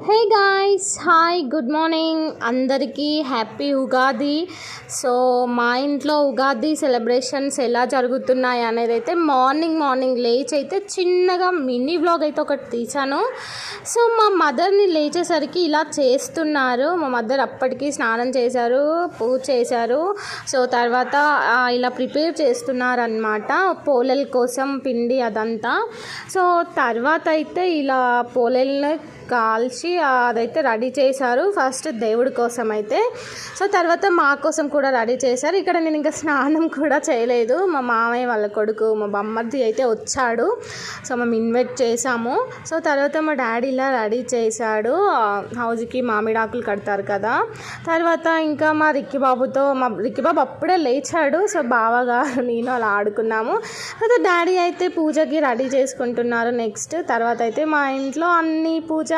Hey guys, hi, good morning అందరికీ. Happy Ugadi. So మా ఇంట్లో ఉగాది సెలబ్రేషన్స్ ఎలా జరుగుతున్నాయి అనేది అయితే మార్నింగ్ లేచి అయితే చిన్నగా మినీ వ్లాగ్ అయితే ఒకటి తీశాను. సో మా మదర్ని లేచేసరికి ఇలా చేస్తున్నారు. మా మదర్ అప్పటికి స్నానం చేశారు, పూజ చేశారు. సో తర్వాత ఇలా ప్రిపేర్ చేస్తున్నారు అన్నమాట, పోలేల కోసం పిండి అదంతా. సో తర్వాత అయితే ఇలా పోలేలను కాల్చి అదైతే రెడీ చేశారు. ఫస్ట్ దేవుడి కోసం అయితే, సో తర్వాత మా కోసం కూడా రెడీ చేశారు. ఇక్కడ నేను ఇంకా స్నానం కూడా చేయలేదు. మా మామయ్య వాళ్ళ కొడుకు, మా బమ్మర్ది అయితే వచ్చాడు. సో మేము ఇన్వైట్ చేసాము. సో తర్వాత మా డాడీ ఇలా రెడీ చేశాడు. హౌస్కి మామిడాకులు కడతారు కదా. తర్వాత ఇంకా మా రిక్కిబాబు అప్పుడే లేచాడు. సో బావగారు నేను అలా ఆడుకున్నాము. తర్వాత డాడీ అయితే పూజకి రెడీ చేసుకుంటున్నారు. నెక్స్ట్ తర్వాత అయితే మా ఇంట్లో అన్ని పూజ